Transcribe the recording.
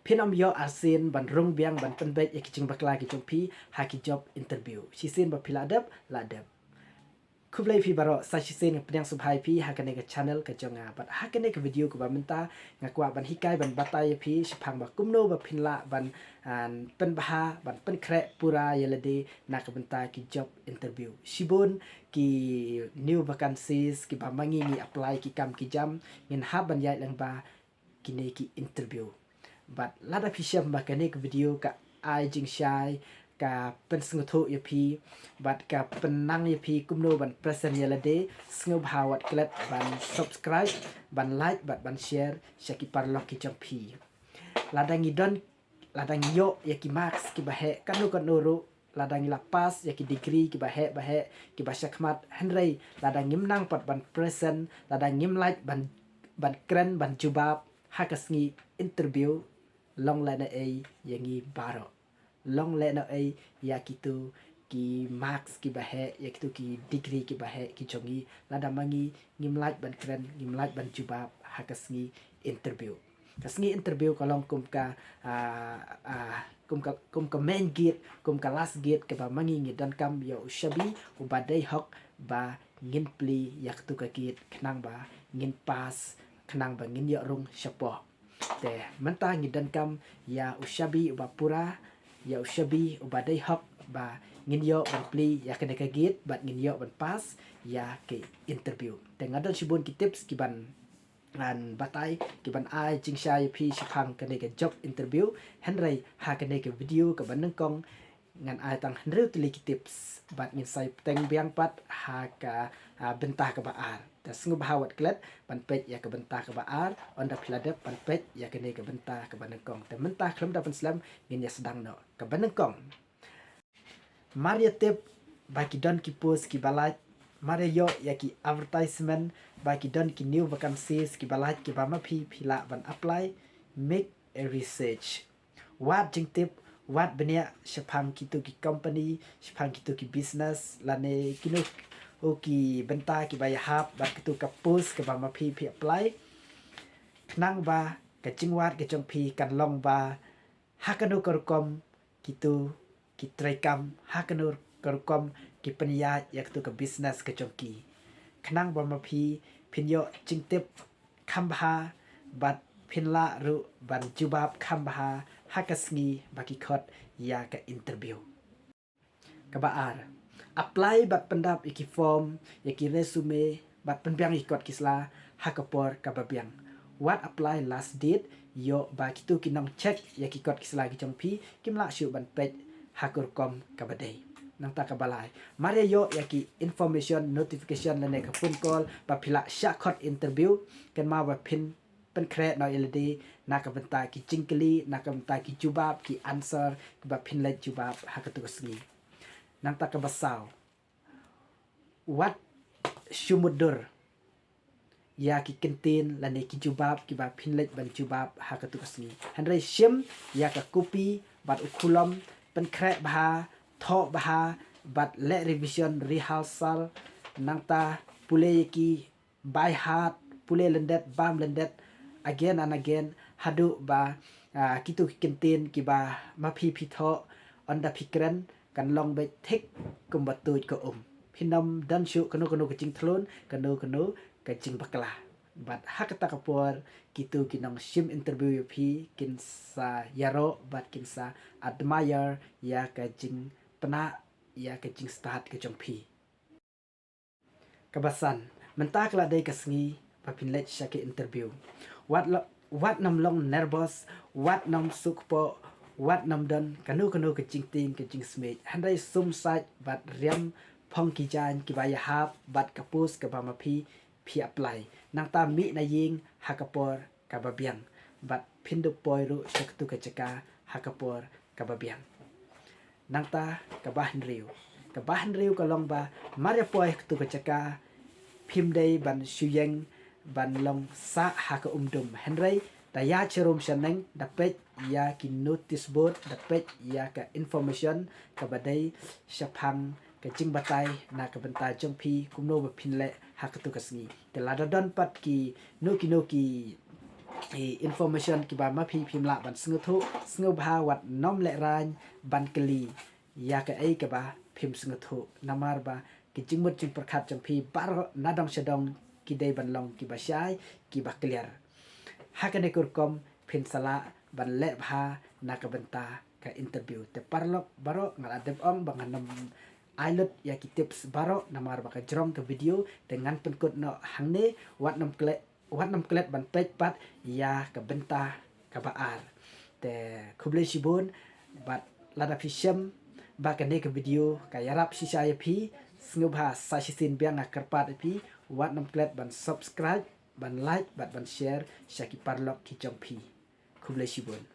Pin om yo asin ban rung biang ban penbet ya kicing bakla ki jompi ha ki job interview. Sisin ba piladap ladap. Kublai pi baro sa sisin pedang subhai pi ha kane ke channel ke jonga bat ha kane ke video ku ba menta ngakwa ban hikai ban batai pi sipang ba kumno ba pinla ban pen baha ban pen kre pura yelade na ke benta ki job interview. Sibun ki new vacancies ki ba mangi ni apply ki kam ki jam ngin ha ban yai lang ba kini ki interview. But lada pi siap ba kane ke video ka ai jing shai ka pen senguthu ya pi but ka penang ya pi kumno ban present ya lade sengub hawat klet ban subscribe ban like ban share syaki parlok ki jong pi ladang idon ladang yo ya ki max ki bahe kanu ru ladang lapas ya ki degree ki bahe ki basyakmat henry ladang ngimnang pat ban present ladang ngim like ban kren ban jubab hakasngi interview long lana a yangi baro long lena ai ya kitu ki max ki bahe ya kitu ki degree ki bahe ki chongi lada mangi ngimlaj ban kren ngimlaj ban jubab hakasngi interview kasngi interview kalong kum ka main gate kum ka last gate ke ba mangi ngi dan kam ya ushabi u badai hok ba ngin pli ya kitu ka gate knang ba ngin pas knang ba ngin ya rung shapo te mentah ngi dan kam ya ushabi ba pura ya ushabi ubadai hok ba ngin yo ban pli ya kena kagit bat ngin yo ban pas ya ke interview tengah don sibun ki tips ki ban an batai ki ban ai jing sha pi shikang kena ke job interview henry ha kena ke video ka ban kong ngan ai tang henry tuli ki tips bat ngin sai teng biang pat ha ka bentah ka baar ta sengu bahawat klet ban pet ya ke bentah ka baar onda piladap ban pet ya kena ke bentah ka ban kong te mentah klem da ban slam ngin ya sedang no ka ban kong Maria tip bagi don ki post ki balat Maria yo ya ki advertisement bagi don ki new vacancies ki balat ki ba ma pila ban apply make a research what jing tip what benia shapang kitu ki company shapang kitu ki business lane kino o ki benta ki baya hap ba kitu ka post ka ba ma apply knang ba ka jingwat ka jong pi kan long ba hakanu korkom kitu ki trekam hakanu korkom ki penya yak tu ka business ka chongki knang ba ma pinyo jingtip kambha bat pinla ru ban jubab kambha hakasngi baki khot ya ka interview ka baar apply bat pendap iki form yaki resume bat penbiang ikot kisla hakapor ka babiang what apply last date yo ba kitu kinong check yaki kot kisla ki chongpi kimla shu ban pet hakurkom ka badai nang ta ka balai mare yo yaki information notification lane ka phone call ba phila sha khot interview kan ma ba pin pen kre no ilde na ka benta ki jingkli na ka benta ki jubab ki answer ba pin le jubab hakatu sngi nang ta ka basaw what shumudur ya ki kentin lane ki jubab ki ba pinlet ban jubab hakatu kasni handrai shim ya ka kopi bat ukulam pen kre bah tho bah bat le revision rehearsal nangta pule ki by heart pule lendet bam lendet again and again hadu ba kitu ki kentin ki ba ma pi tho onda pikran kan long be thik kum batu ko pinam dan shu kanu ke jing thlon kanu ke jing bakla but hakata kapor kitu kinong shim interview pi kin sa yaro but kin sa admire ya ke jing pena ya ke jing start ke jong pi kabasan mentak la dai kasngi papin let shake interview what nam long nervous what nam sukpo what nam don kanu ke jing ting ke jing smith handai sum site but riam phong ki jan ki baya hap bat kapus ka bama pi apply nang ta mi na ying hakapor ka babiang bat pindu poiru shaktu ka chaka hakapor ka babiang nang ta ka bahan riu ka long ba maria poi tu ka chaka phimdei ban shuyeng ban long sa haka umdum henry ta ya cherum shaneng da pet ya ki notice board da pet ya ka information ka badai shapang ke jing batai na ka benta jong pi kumno ba pinle hakatu kasngi te lada don pat ki no ki information ki ba ma phim la ban sngu bha wat nom le ran ban kli ya ka ai ka ba phim sngu namar ba ki jingmut jing prakhat jang phi bar nadong shadong ki dei ban long ki ba shai ki ba clear hakane kurkom phin sala ban le bha na ka benta ka interview te parlok baro ngala dep ong banganam ailut ya ki tips baro namar ba ka jrong ka video dengan penkut no hangne wat nam klet ban pej pat ya ka benta ka baar te khuble shibun bat lada phisem ba ka ne ka video ka yarap shisha ya phi snubha sa shisin biang akarpat phi wat nam klet ban subscribe ban like ban share shaki parlok ki jong phi khuble shibun